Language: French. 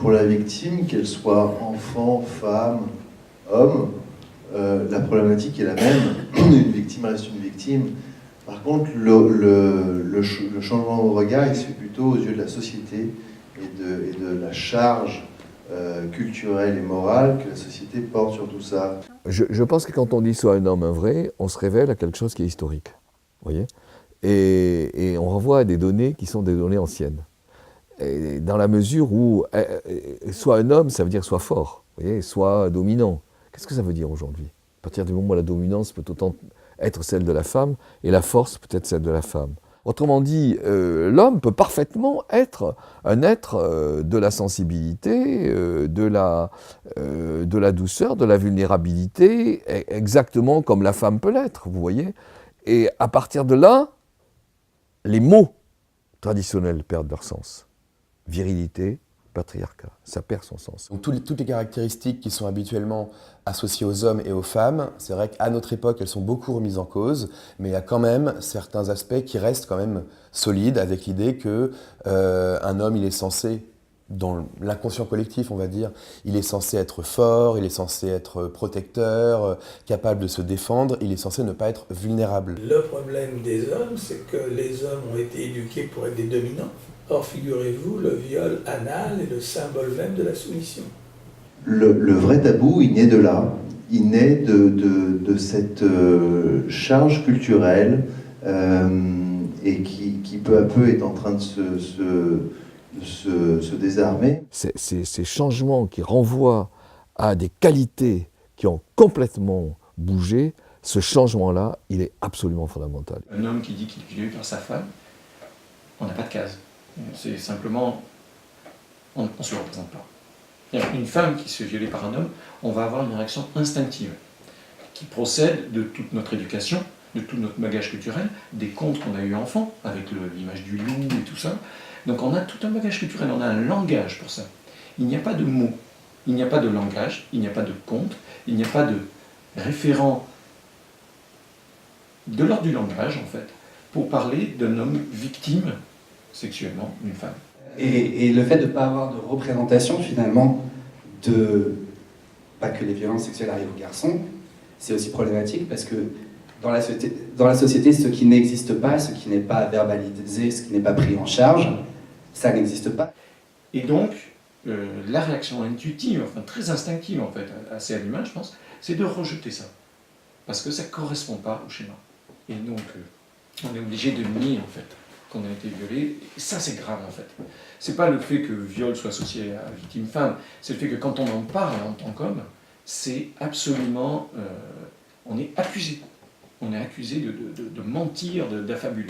Pour la victime, qu'elle soit enfant, femme, homme, la problématique est la même. Une victime reste une victime. Par contre, le changement de regard, il se fait plutôt aux yeux de la société et de la charge culturelle et morale que la société porte sur tout ça. Je pense que quand on dit soit un homme, un vrai, on se révèle à quelque chose qui est historique. Vous voyez ? Et on renvoie à des données qui sont des données anciennes. Et dans la mesure où soit un homme, ça veut dire soit fort, vous voyez, soit dominant. Qu'est-ce que ça veut dire aujourd'hui ? À partir du moment où la dominance peut autant être celle de la femme et la force peut être celle de la femme. Autrement dit, l'homme peut parfaitement être un être de la sensibilité, de la douceur, de la vulnérabilité, exactement comme la femme peut l'être, vous voyez. Et à partir de là, les mots traditionnels perdent leur sens. Virilité, patriarcat, ça perd son sens. Donc toutes les caractéristiques qui sont habituellement associées aux hommes et aux femmes, c'est vrai qu'à notre époque, elles sont beaucoup remises en cause, mais il y a quand même certains aspects qui restent quand même solides, avec l'idée que un homme, il est censé, dans l'inconscient collectif, on va dire, il est censé être fort, il est censé être protecteur, capable de se défendre, il est censé ne pas être vulnérable. Le problème des hommes, c'est que les hommes ont été éduqués pour être des dominants. Or, figurez-vous, le viol anal est le symbole même de la soumission. Le vrai tabou, il naît de là. Il naît de cette charge culturelle et qui peu à peu est en train de se désarmer. Ces changements qui renvoient à des qualités qui ont complètement bougé, ce changement-là, il est absolument fondamental. Un homme qui dit qu'il est violé par sa femme, on n'a pas de case. C'est simplement, on ne se représente pas. Une femme qui se fait violer par un homme, on va avoir une réaction instinctive qui procède de toute notre éducation, de tout notre bagage culturel, des contes qu'on a eu enfant, avec l'image du loup et tout ça. Donc on a tout un bagage culturel, on a un langage pour ça. Il n'y a pas de mots, il n'y a pas de langage, il n'y a pas de conte, il n'y a pas de référent de l'ordre du langage, en fait, pour parler d'un homme victime sexuellement d'une femme. Et le fait de ne pas avoir de représentation, finalement, pas que les violences sexuelles arrivent aux garçons, c'est aussi problématique parce que dans la société, ce qui n'existe pas, ce qui n'est pas verbalisé, ce qui n'est pas pris en charge, ça n'existe pas. Et donc, la réaction intuitive, enfin très instinctive en fait, assez animale je pense, c'est de rejeter ça. Parce que ça ne correspond pas au schéma. Et donc, on est obligé de nier en fait qu'on a été violé. Et ça c'est grave en fait. C'est pas le fait que le viol soit associé à victime femme, c'est le fait que quand on en parle en tant qu'homme, c'est absolument... on est accusé. On est accusé de mentir, d'affabuler.